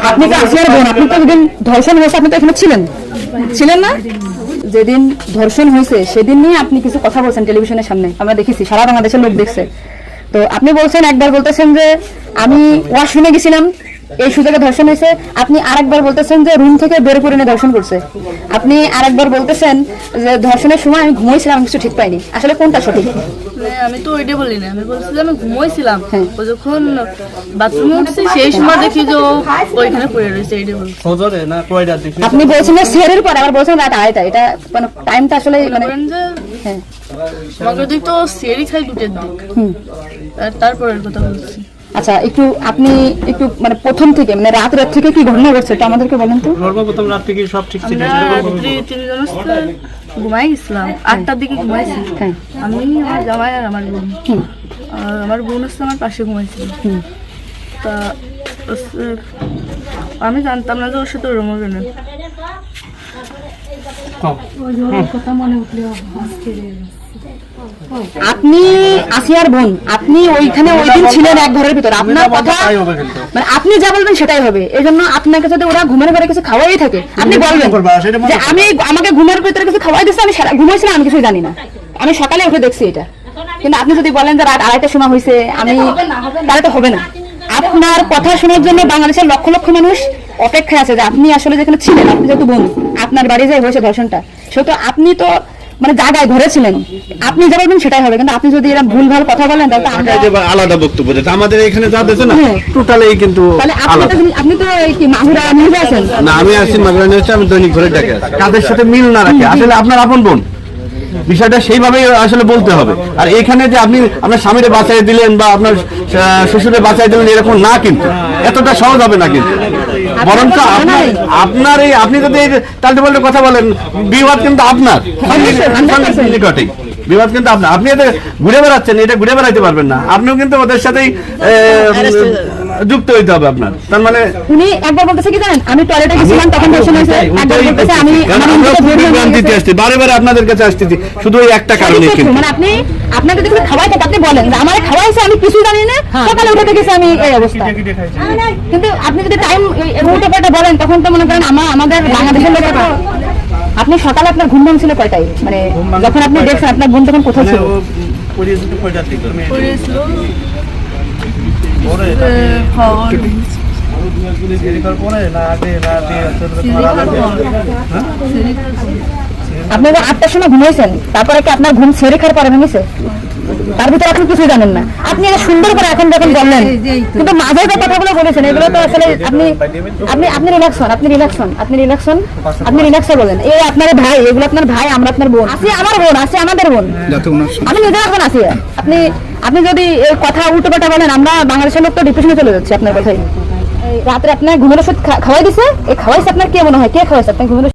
আপনি তো আসিয়ার বোন, আপনি তো যেদিন ধর্ষণ হয়েছে আপনি তো এখানে ছিলেন না? যেদিন ধর্ষণ হয়েছে সেদিন নিয়ে আপনি কিছু কথা বলছেন টেলিভিশনের সামনে, আমরা দেখেছি, সারা বাংলাদেশের লোক দেখছে। তো আপনি বলছেন, একবার বলতেছেন যে আমি ওয়াশরুমে গেছিলাম, এই সুযোগে ধর্ষণ হয়েছে। আপনি আরেকবার বলতেছেন যে রুম থেকে বের করে নিয়ে ধর্ষণ করছে। আপনি আরেকবার বলতেছেন যে ধর্ষণের সময় আমি ঘুমাইছিলাম, আমি কিছু ঠিক পাইনি। আসলে কোনটা সঠিক? আমি তো ওইটা বলি না, আমি বলছিলাম আমি ঘুমাইছিলাম, ও যখন বাথরুমে উঠছে সেই সময় দেখি যে ওইখানে পড়ে রয়েছে, এইটা বলছি। আপনি বলছেন যে সিয়ারের পর, আবার বলছেন রাত 2:30, এটা মানে টাইমটা আসলে মানে হ্যাঁ আমাকে দিক তো সিয়ারি খাই 2টার দিক, তারপরের কথা বলছি। আচ্ছা, আপনি একটু মানে প্রথম থেকে মানে রাত থেকে কি ঘটনা ঘটছে এটা আমাদেরকে বলেন তো। সর্বপ্রথম রাত থেকে সব ঠিক ছিল, ঘুমাই গেছিলাম 8টার দিকে ঘুমাইছি। আমি, আমার জামাই আর আমার বোন, আমার বোন হচ্ছে আমার পাশে ঘুমাইছিল। তা আমি জানতাম না যে ওর সাথে ওরম হবে না। আপনি আসিয়ার বোন, আপনি ওইখানে ওই দিন ছিলেন এক ঘরের ভিতর, আপনার কথা মানে আপনি যা বলবেন সেটাই হবে। এই জন্য আপনাকে যদি ওরা ঘুমের ঘরে কিছু খাওয়াই থাকে, আপনি বলবেন যে আমাকে ঘুমের ভিতরে কিছু খাওয়াই দিচ্ছে, আমি ঘুমাইছিলাম, আমি কিছুই জানি না, আমি সকালে উঠে দেখছি এটা। কিন্তু আপনি যদি বলেন যে রাত 2:30টার সময় হয়েছে, আমি তাহলে তো হবে না। আপনার কথা শোনার জন্য বাংলাদেশের লক্ষ লক্ষ মানুষ অপেক্ষায় আছে যে আপনি আসলে যেখানে ছিলেন, আপনি যেহেতু বোন, আপনার বাড়ি যাই হয়েছে ধর্ষণটা, সেহেতু আপনি তো মানে জায়গায় ঘরে ছিলেন, আপনি যা বলবেন সেটাই হবে। কিন্তু আপনি যদি এরকম ভুলভাল কথা বলেন তাহলে আলাদা বক্তব্য যেটা আমাদের এখানে যা দেখো না টোটালি কিন্তু আলাদা। আপনি তো কি মাহুরা নিউজে আছেন না? আমি আছি মাগুরা নিউজে, আমি দৈনিক ঘরে ডাকে আছি। কাদের সাথে মিল না রাখে আসলে আপনার আপন বোন, বিষয়টা সেইভাবেই আসলে বলতে হবে। আর এখানে যে আপনি আপনার স্বামীরে বাঁচাই দিলেন বা আপনার শ্বশুরে বাঁচাই দিলেন এরকম না, কিন্তু এতটা সহজ হবে না। কিন্তু বরঞ্চ আপনার এই আপনি যদি তাল্টে পাল্টে কথা বলেন, বিবাদ কিন্তু আপনার নিকটেই, বিবাদ কিন্তু আপনার। আপনি এতে ঘুরে বেড়াচ্ছেন, এটা ঘুরে বেড়াইতে পারবেন না, আপনিও কিন্তু ওদের সাথেই যুক্ত হইতে হবে আপনার। তার মানে উনি একবার বলতেছে কি জানেন, আমি টয়লেটে গেছিলাম তখন ধর্ষণ হয়েছে, একবার বলতেছে আমি বিভ্রান্তিতে আসছি, বারে বারে আপনাদের কাছে আসতেছি শুধু ওই একটা কারণে। কিন্তু মানে আপনাকে যদি খাওয়াই থাকে আপনি বলেন যে আমারে খাওয়াইছে, আমি কিছু জানি না, সকালে উঠে দেখেছি আমি এই অবস্থা। কিন্তু আপনি যদি টাইম উল্টো পাল্টা বলেন তখন তো মনে করেন আমাদের বাংলাদেশের লোকের, আপনি সকালে আপনার ঘুম ভাঙছিল কয়টায়, মানে যখন আপনি দেখছেন আপনার বোন তখন কোথায় ছিল? আপনি 8টার সময় ঘুমাইছেন, তারপরে কি আপনার ঘুম ছেড়ে খাওয়ার পরে ভেঙেছে? তার ভিতরে আপনি কিছু জানেন না। আপনি এটা সুন্দর করে এখন যখন বললেন, কিন্তু মাঝে যে কথাগুলো বলেছেন এগুলো তো আসলে আপনি রিল্যাক্স হন, আপনি রিল্যাক্স বলেন। এই আপনার ভাই, এগুলো আপনার ভাই, আমরা আপনার বোন, আছে আমার বোন, আছে আমাদের বোন, আমি নিজে এখন আছি। আপনি যদি এই কথা উল্টো পাল্টা বলেন, আমরা বাংলাদেশের লোক তো ডিপ্রেশনে চলে যাচ্ছে আপনার কথাই। রাত্রে আপনার ঘুমের ওষুধ খাওয়াই দিছে, এই খাওয়াইছে আপনার কে মনে হয়, কে খাওয়াইছে আপনার ঘুমের?